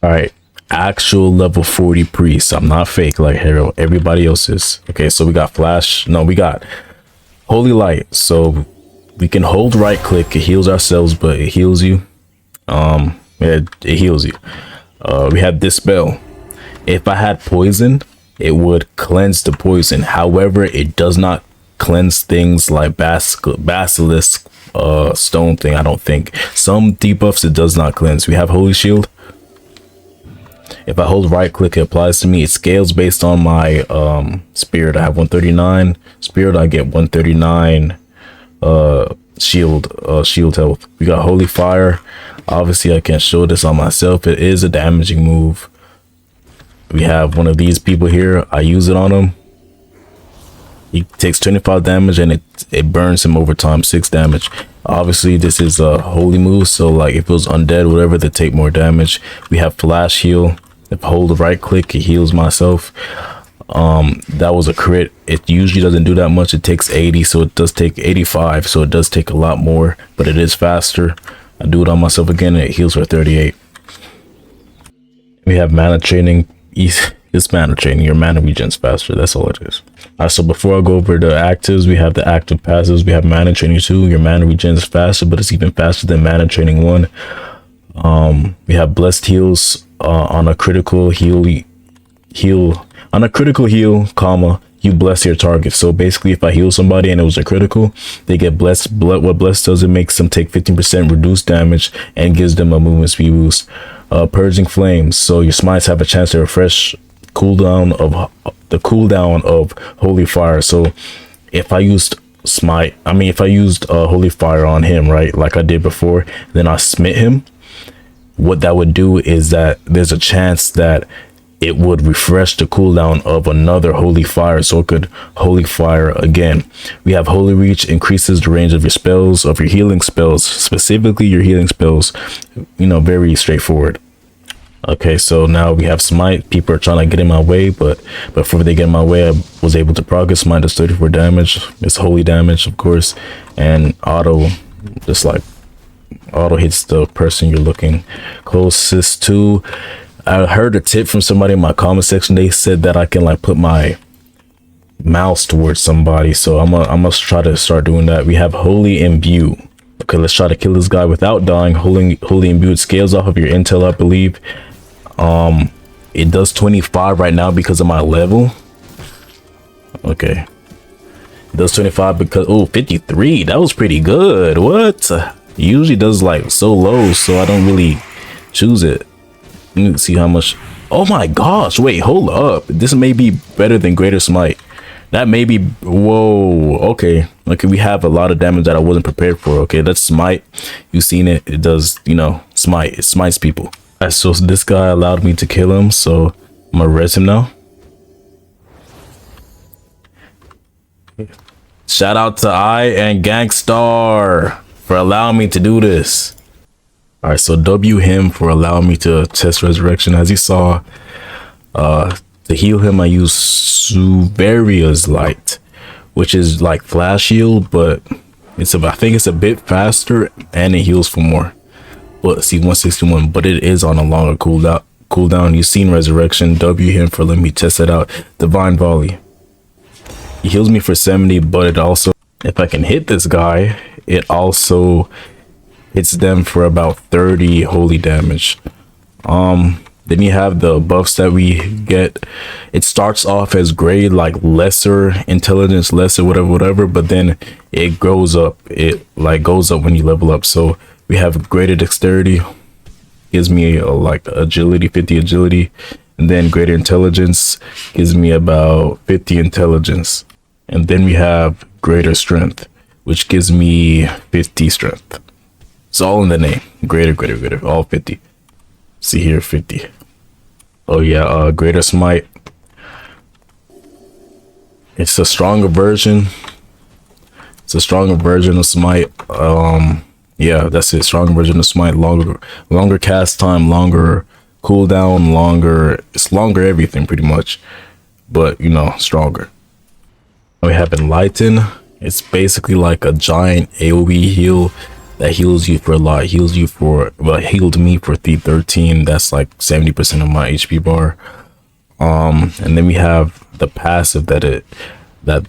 All right, actual level 40 priest. I'm not fake like hero. Everybody else is. Okay, so we got flash. No, we got holy light. So we can hold right click. It heals ourselves, but it heals you. Yeah, it heals you. We have dispel. If I had poison, it would cleanse the poison. However, it does not cleanse things like basilisk stone thing. I don't think some debuffs it does not cleanse. We have holy shield. If I hold right click, it applies to me. It scales based on my spirit. I have 139 spirit. I get 139 shield health. We got holy fire. Obviously I can't show this on myself. It is a damaging move. We have one of these people here. I use it on him. He takes 25 damage and it burns him over time, 6 damage. Obviously this is a holy move, so like if it was undead, whatever, they take more damage. We have flash heal. If I hold right click, it heals myself. That was a crit. It usually doesn't do that much. It takes 80, so it does take 85, so it does take a lot more, but it is faster. I do it on myself again and it heals for 38. We have mana training. It's mana training. Your mana regens faster. That's all it is. All right, so before I go over the actives, we have the active passives. We have mana training 2. Your mana regens faster, but it's even faster than mana training 1. We have blessed heals on a critical heal, comma, you bless your target. So basically if I heal somebody and it was a critical, they get blessed. What blessed does, it makes them take 15% reduced damage and gives them a movement speed boost. Purging flames, so your smites have a chance to refresh cooldown of holy fire. So if I used holy fire on him, right, like I did before, then I smite him, what that would do is that there's a chance that it would refresh the cooldown of another holy fire, so it could holy fire again. We have holy reach, increases the range of your spells, of your healing spells, specifically your healing spells. Very straightforward. Okay, so now we have smite. People are trying to get in my way, but before they get in my way, I was able to progress. Smite does 34 damage. It's holy damage, of course, and auto, just like auto hits the person you're looking closest to. I heard a tip from somebody in my comment section. They said that I can like put my mouse towards somebody, so I'm gonna try to start doing that. We have holy imbue. Okay, let's try to kill this guy without dying. Holy imbued scales off of your intel, I believe. It does 25 right now because of my level. Okay, it does 25 because 53. That was pretty good. What? It usually does like so low, so I don't really choose it. Let me see how much. Oh my gosh, wait, hold up. This may be better than greater smite. That may be. Whoa, okay, we have a lot of damage that I wasn't prepared for. Okay, that's smite. You've seen it. It does, smite. It smites people. Right, so this guy allowed me to kill him, so I'm gonna res him now. Shout out to I and Gangstar for allowing me to do this. All right, so W him for allowing me to test resurrection. As you saw, to heal him, I use Suveria's light, which is like flash heal, but I think it's a bit faster and it heals for more. But see, 161, but it is on a longer cooldown. You've seen resurrection. W him for letting me test it out. Divine volley. He heals me for 70, but it also, if I can hit this guy, it also hits them for about 30 holy damage. Then you have the buffs that we get. It starts off as grade, like lesser intelligence, lesser whatever, but then it grows up. It like goes up when you level up. So we have greater dexterity, gives me like agility, 50 agility, and then greater intelligence gives me about 50 intelligence, and then we have greater strength, which gives me 50 strength. It's all in the name. Greater, all 50. See here, 50. Oh yeah, greater smite. It's a stronger version. It's a stronger version of smite. Yeah, that's it. Stronger version of smite. Longer cast time, longer cooldown, longer. It's longer everything pretty much, but stronger. We have enlighten. It's basically like a giant AoE heal that heals you for a lot. Heals you for, well, healed me for 313. That's like 70% of my HP bar. And then we have the passive that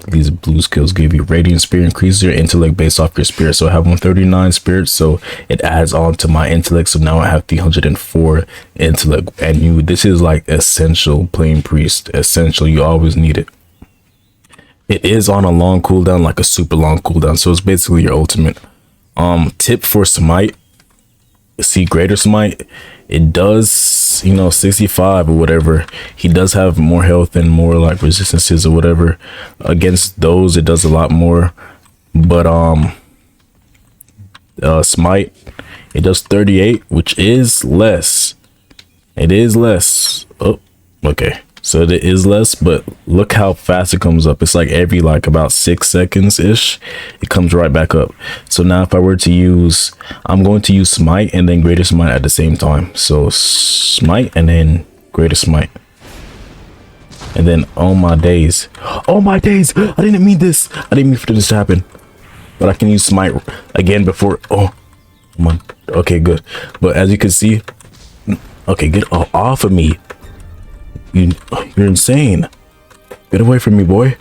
these blue skills give you. Radiant Spirit increases your intellect based off your spirit. So I have 139 spirit, so it adds on to my intellect. So now I have 304 intellect. And this is like essential playing priest. Essential. You always need it. It is on a long cooldown, like a super long cooldown. So it's basically your ultimate. Tip for smite. See, greater smite, it does, 65 or whatever. He does have more health and more like resistances or whatever. Against those, it does a lot more. But smite, it does 38, which is less. It is less. Oh, okay. So it is less, but look how fast it comes up. It's like every like about 6 seconds ish, it comes right back up. So now if I were to use, I'm going to use smite and then greater smite at the same time. So smite and then greater smite. And then oh my days, I didn't mean this. I didn't mean for this to happen. But I can use smite again before. Oh my, okay, good. But as you can see, okay, get off of me. You're insane. Get away from me, boy.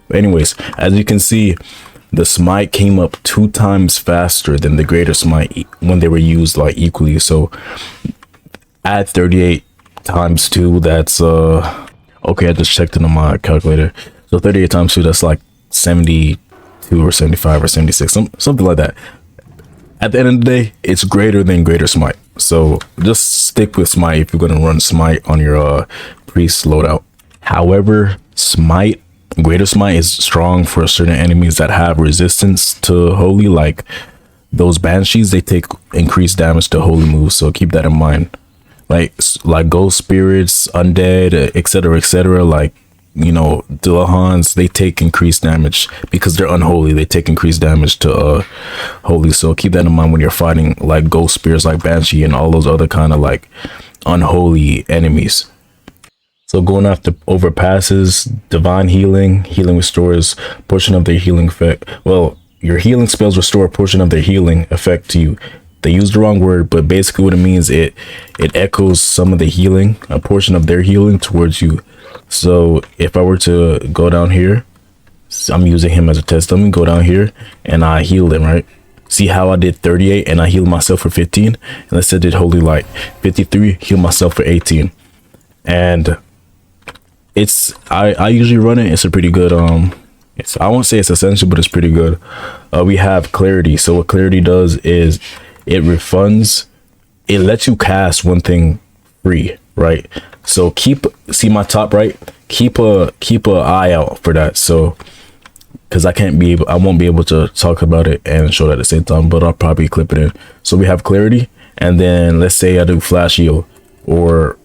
But anyways, as you can see, the smite came up 2 times faster than the greater smite when they were used like equally. So add 38 times 2, that's okay, I just checked it on my calculator. So 38 times 2, that's like 72 or 75 or 76, something like that. At the end of the day, it's greater than greater smite. So just stick with smite if you're going to run smite on your priest loadout. However, greater smite is strong for certain enemies that have resistance to holy, like those banshees. They take increased damage to holy moves, so keep that in mind. Like ghost spirits, undead, etc., like Dillahans, they take increased damage because they're unholy. They take increased damage to holy, so keep that in mind when you're fighting like ghost spirits like banshee and all those other kind of like unholy enemies. So going after overpasses, divine healing restores portion of their healing effect. Well, your healing spells restore a portion of their healing effect to you. They used the wrong word, but basically what it means, it echoes some of the healing, a portion of their healing towards you. So if I were to go down here, I'm using him as a test. Let me go down here and I healed him, right? See how I did 38 and I healed myself for 15? And let's say I did holy light, 53, heal myself for 18. And I usually run it. It's a pretty good, I won't say it's essential, but it's pretty good. We have clarity. So what clarity does is it lets you cast one thing free, right? So see my top right, keep a eye out for that. So because I won't be able to talk about it and show it at the same time, but I'll probably clip it in. So we have clarity, and then let's say I do flash heal or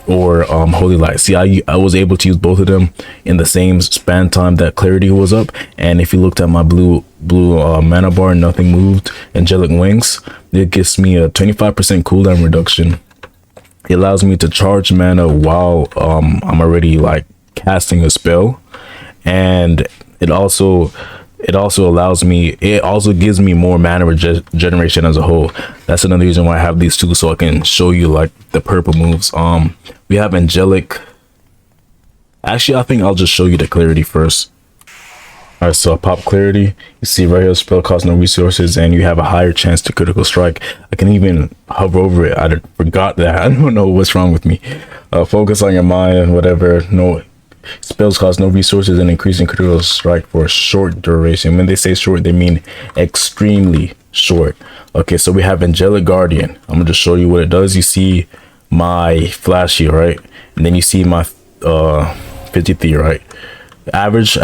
holy light. See, I was able to use both of them in the same span time that clarity was up. And if you looked at my blue mana bar, nothing moved, angelic wings, it gives me a 25% cooldown reduction. It allows me to charge mana while I'm already like casting a spell, and it also gives me more mana regeneration as a whole. That's another reason why I have these two, so I can show you like the purple moves. We have angelic. Actually, I think I'll just show you the clarity first. All right, so I pop clarity. You see right here, spell costs no resources, and you have a higher chance to critical strike. I can even hover over it. I forgot that. I don't know what's wrong with me. Focus on your mind, whatever. No spells cost no resources and increasing critical strike for a short duration. When they say short, they mean extremely short. Okay, so we have angelic guardian. I'm gonna just show you what it does. You see my flash here, right? And then you see my 53, right? Average.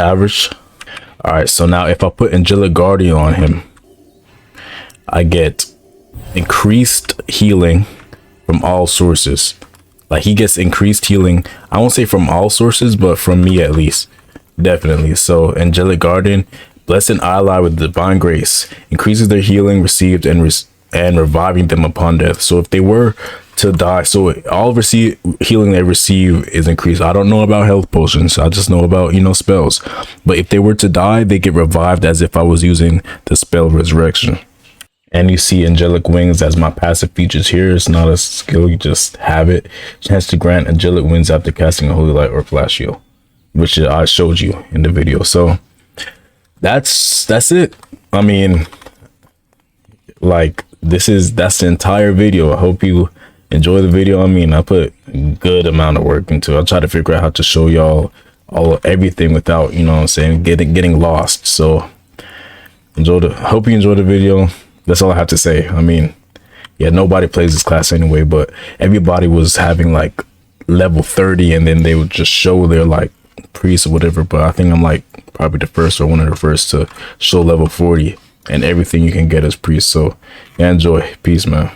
All right, so now if I put angelic guardian on him, I get increased healing from all sources. Like he gets increased healing. I won't say from all sources, but from me at least, definitely. So angelic guardian, blessed ally with divine grace, increases their healing received and reviving them upon death. So if they were to die, so all healing they receive is increased. I don't know about health potions. I just know about spells. But if they were to die, they get revived as if I was using the spell resurrection. And you see angelic wings as my passive features here. It's not a skill, you just have it. Chance to grant angelic wings after casting a holy light or flash shield, which I showed you in the video. So that's it. I mean, like, that's the entire video. I hope you enjoy the video. I mean, I put a good amount of work into it. I try to figure out how to show y'all everything without, you know what I'm saying, getting lost. So hope you enjoyed the video. That's all I have to say. I mean, yeah, nobody plays this class anyway, but everybody was having like level 30, and then they would just show their like priest or whatever. But I think I'm like probably the first or one of the first to show level 40, and everything you can get as priest. So yeah, enjoy. Peace, man.